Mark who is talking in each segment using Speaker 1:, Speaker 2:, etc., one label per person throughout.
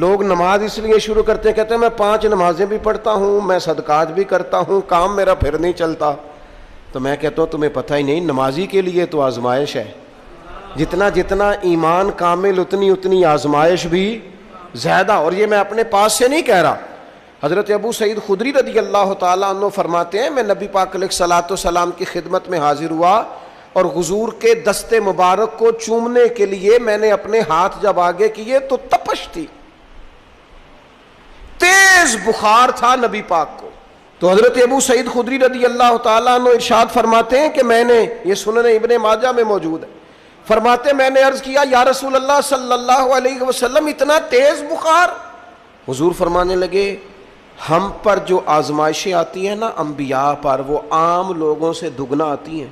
Speaker 1: لوگ نماز اس لیے شروع کرتے ہیں، کہتے ہیں میں 5 نمازیں بھی پڑھتا ہوں، میں صدقات بھی کرتا ہوں، کام میرا پھر نہیں چلتا. تو میں کہتا ہوں تمہیں پتہ ہی نہیں، نمازی کے لیے تو آزمائش ہے. جتنا جتنا ایمان کامل اتنی اتنی آزمائش بھی زیادہ. اور یہ میں اپنے پاس سے نہیں کہہ رہا. حضرت ابو سعید خدری رضی اللہ تعالیٰ عنہ فرماتے ہیں میں نبی پاک علیہ الصلوۃ والسلام کی خدمت میں حاضر ہوا اور حضور کے دست مبارک کو چومنے کے لیے میں نے اپنے ہاتھ جب آگے کیے تو تپش تھی، تیز بخار تھا نبی پاک کو. تو حضرت ابو سعید خدری رضی اللہ تعالیٰ عنہ ارشاد فرماتے ہیں کہ میں نے، یہ سنن ابن ماجہ میں موجود ہے، فرماتے میں نے عرض کیا یا رسول اللہ صلی اللہ علیہ وسلم اتنا تیز بخار؟ حضور فرمانے لگے ہم پر جو آزمائشیں آتی ہیں نا انبیاء پر، وہ عام لوگوں سے دگنا آتی ہیں.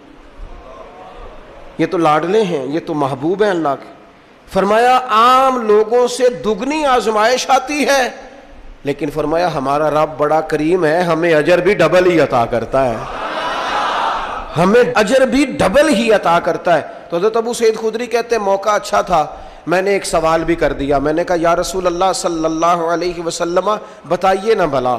Speaker 1: یہ تو لاڈلے ہیں، یہ تو محبوب ہیں اللہ کے. فرمایا عام لوگوں سے دگنی آزمائش آتی ہے، لیکن فرمایا ہمارا رب بڑا کریم ہے، ہمیں اجر بھی ڈبل ہی عطا کرتا ہے، ہمیں اجر بھی ڈبل ہی عطا کرتا ہے. تو حضرت ابو سعید خدری کہتے ہیں موقع اچھا تھا، میں نے ایک سوال بھی کر دیا. میں نے کہا یا رسول اللہ صلی اللہ علیہ وسلم بتائیے نا بھلا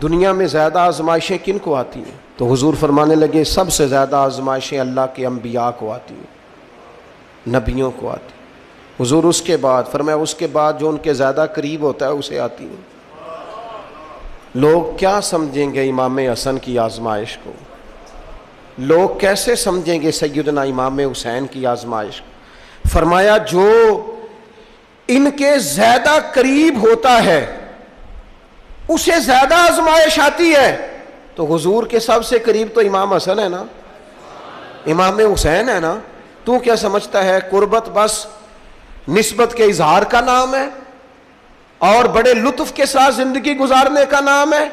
Speaker 1: دنیا میں زیادہ آزمائشیں کن کو آتی ہیں؟ تو حضور فرمانے لگے سب سے زیادہ آزمائشیں اللہ کے انبیاء کو آتی ہیں، نبیوں کو آتی ہیں. حضور اس کے بعد فرمایا اس کے بعد جو ان کے زیادہ قریب ہوتا ہے اسے آتی ہیں. لوگ کیا سمجھیں گے امام حسن کی آزمائش کو؟ لوگ کیسے سمجھیں گے سیدنا امام حسین کی آزمائش کو؟ فرمایا جو ان کے زیادہ قریب ہوتا ہے اسے زیادہ آزمائش آتی ہے. تو حضور کے سب سے قریب تو امام حسن ہے نا، امام حسین ہے نا. تو کیا سمجھتا ہے قربت بس نسبت کے اظہار کا نام ہے اور بڑے لطف کے ساتھ زندگی گزارنے کا نام ہے؟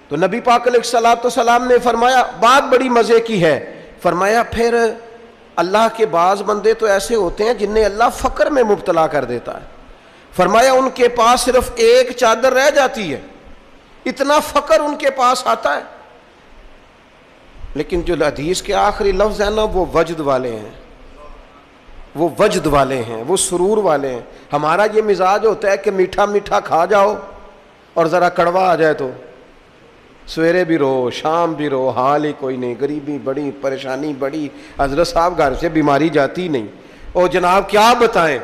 Speaker 1: تو نبی پاک علیہ الصلوۃ والسلام نے فرمایا بات بڑی مزے کی ہے. فرمایا پھر اللہ کے بعض بندے تو ایسے ہوتے ہیں جنہیں اللہ فقر میں مبتلا کر دیتا ہے. فرمایا ان کے پاس صرف ایک چادر رہ جاتی ہے، اتنا فقر ان کے پاس آتا ہے. لیکن جو حدیث کے آخری لفظ ہے نا وہ وجد والے ہیں، وہ وجد والے ہیں، وہ سرور والے ہیں. ہمارا یہ مزاج ہوتا ہے کہ میٹھا میٹھا کھا جاؤ اور ذرا کڑوا آ جائے تو سویرے بھی رو شام بھی رو، حال ہی کوئی نہیں، غریبی بڑی، پریشانی بڑی، حضرت صاحب گھر سے بیماری جاتی نہیں. اور جناب کیا بتائیں،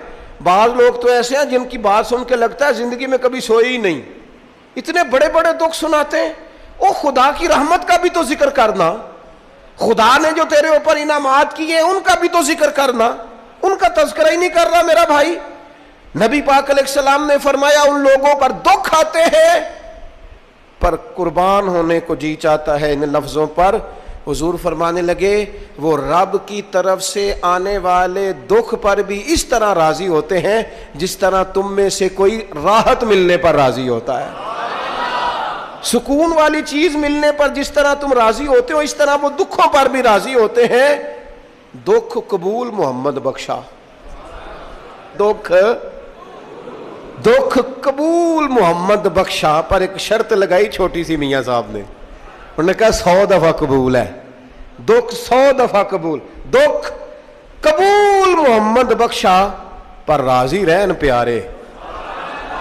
Speaker 1: بعض لوگ تو ایسے ہیں جن کی بات سن کے لگتا ہے زندگی میں کبھی سوئی ہی نہیں، اتنے بڑے بڑے دکھ سناتے ہیں. او خدا کی رحمت کا بھی تو ذکر کرنا، خدا نے جو تیرے اوپر انعامات کیے ان کا بھی تو ذکر کرنا، ان کا تذکرہ ہی نہیں کر رہا میرا بھائی. نبی پاک علیہ السلام نے فرمایا ان لوگوں پر دکھ آتے ہیں پر قربان ہونے کو جی چاہتا ہے ان لفظوں پر. حضور فرمانے لگے وہ رب کی طرف سے آنے والے دکھ پر بھی اس طرح راضی ہوتے ہیں جس طرح تم میں سے کوئی راحت ملنے پر راضی ہوتا ہے. سکون والی چیز ملنے پر جس طرح تم راضی ہوتے ہو اس طرح وہ دکھوں پر بھی راضی ہوتے ہیں. دکھ قبول محمد بخشا، دکھ قبول محمد بخشا. پر ایک شرط لگائی چھوٹی سی میاں صاحب نے، انہوں نے کہا 100 دفعہ قبول ہے، دکھ 100 دفعہ قبول. دکھ قبول محمد بخشا پر راضی رہن پیارے.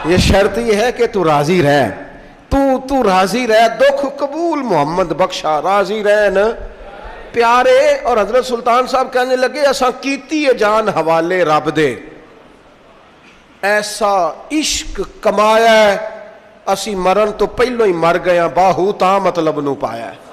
Speaker 1: یہ شرط یہ ہے کہ تو راضی رہ، تو راضی رہ. دکھ قبول محمد بخشا، راضی رہن پیارے. اور حضرت سلطان صاحب کہنے لگے اساں کیتی ہے جان حوالے رب دے، ایسا عشق کمایا ہے اسی مرن تو پہلو ہی مر گیا، باہو تا مطلب نو پایا ہے.